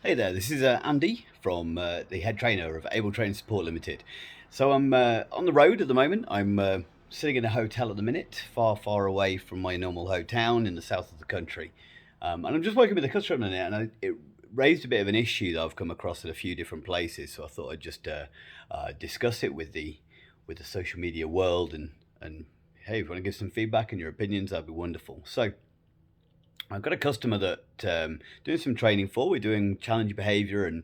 Hey there, this is Andy from the head trainer of Able Training Support Limited. So I'm on the road at the moment. I'm sitting in a hotel at the minute, far, far away from my normal hometown in the south of the country. And I'm just working with a customer at the minute, and it raised a bit of an issue that I've come across at a few different places. So I thought I'd just discuss it with the social media world, and hey, if you want to give some feedback and your opinions, that'd be wonderful. So I've got a customer that doing some training for. We're doing challenge behavior and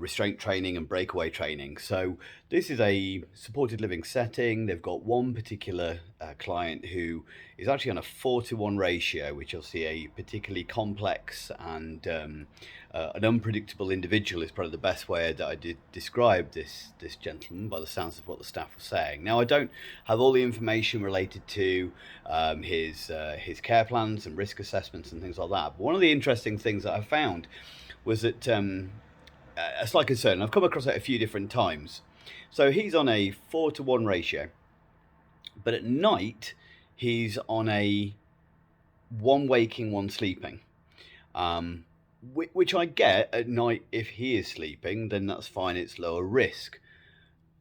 restraint training and breakaway training. So this is a supported living setting. They've got one particular client who is actually on a 4-to-1 ratio, which you'll see a particularly complex and an unpredictable individual is probably the best way that I did describe this gentleman by the sounds of what the staff were saying. Now I don't have all the information related to his care plans and risk assessments and things like that. But one of the interesting things that I found was that a slight concern. I've come across it a few different times. So he's on a 4-to-1 ratio, but at night he's on a one waking, one sleeping. Which I get at night. If he is sleeping, then that's fine, it's lower risk.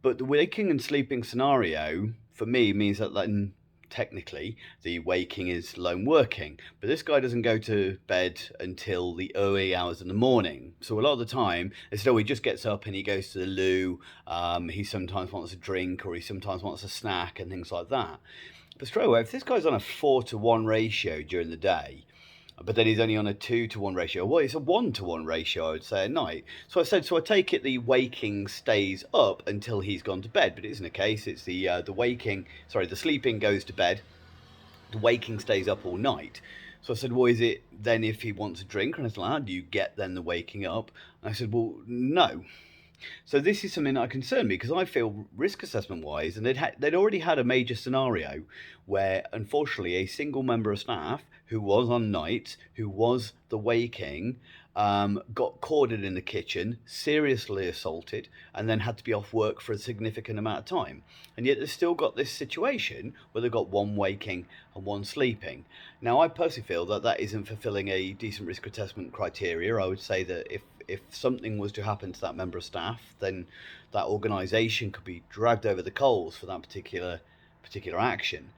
But the waking and sleeping scenario for me means that then technically the waking is lone working, but this guy doesn't go to bed until the early hours in the morning. So a lot of the time, it's he just gets up and he goes to the loo. He sometimes wants a drink, or he sometimes wants a snack and things like that. But straight away, if this guy's on a 4-to-1 ratio during the day, but then he's only on a 2-to-1 ratio. Well, it's a 1-to-1 ratio, I would say, at night. So I said, so I take it the waking stays up until he's gone to bed, but it isn't a case. It's the sleeping goes to bed, the waking stays up all night. So I said, well, is it then if he wants a drink or anything like that, do you get then the waking up? And I said, well, no. So this is something that concerned me, because I feel risk assessment wise, and they'd already had a major scenario where unfortunately a single member of staff who was on nights, who was the waking, got corded in the kitchen, seriously assaulted, and then had to be off work for a significant amount of time. And yet they've still got this situation where they've got one waking and one sleeping. Now, I personally feel that that isn't fulfilling a decent risk assessment criteria. I would say that if something was to happen to that member of staff, then that organisation could be dragged over the coals for that particular action.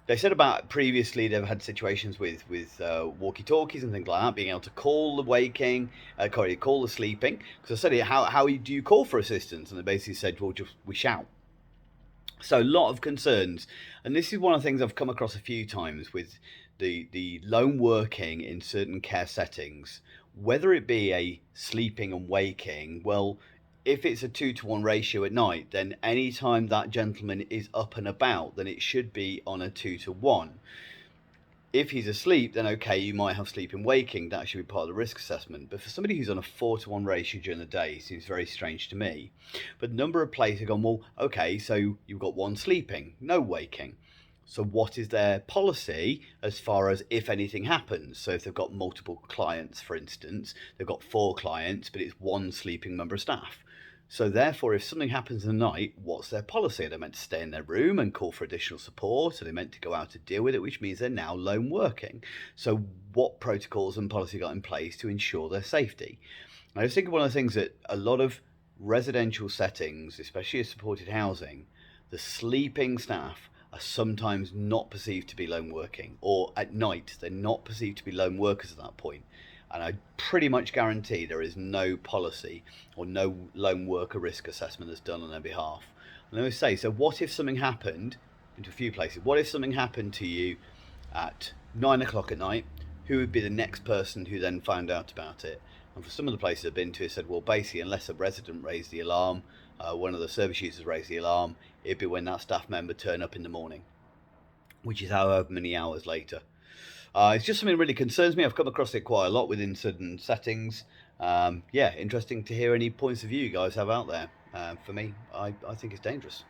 They said about previously they've had situations with walkie-talkies and things like that, being able to call the waking, call the sleeping. Because I said, how do you call for assistance? And they basically said, well, just we shout. So a lot of concerns, and this is one of the things I've come across a few times with the lone working in certain care settings, whether it be a sleeping and waking. Well, if it's a 2-to-1 ratio at night, then any time that gentleman is up and about, then it should be on a 2-to-1. If he's asleep, then okay, you might have sleep and waking. That should be part of the risk assessment. But for somebody who's on a 4-to-1 ratio during the day, it seems very strange to me. But a number of places have gone, well, okay, so you've got one sleeping, no waking. So what is their policy as far as if anything happens? So if they've got multiple clients, for instance, they've got 4 clients, but it's one sleeping member of staff. So therefore, if something happens in the night, what's their policy? Are they meant to stay in their room and call for additional support? Are they meant to go out to deal with it, which means they're now lone working? So what protocols and policy got in place to ensure their safety? I just think one of the things that a lot of residential settings, especially supported housing, the sleeping staff are sometimes not perceived to be lone working, or at night they're not perceived to be lone workers at that point. And I pretty much guarantee there is no policy or no lone worker risk assessment that's done on their behalf. And I always say, so what if something happened, into a few places, what if something happened to you at 9 o'clock at night? Who would be the next person who then found out about it? And for some of the places I've been to, it said, well, basically, unless a resident raised the alarm, one of the service users raised the alarm, it'd be when that staff member turned up in the morning, which is however many hours later. It's just something that really concerns me. I've come across it quite a lot within certain settings. Yeah, interesting to hear any points of view you guys have out there. For me, I think it's dangerous.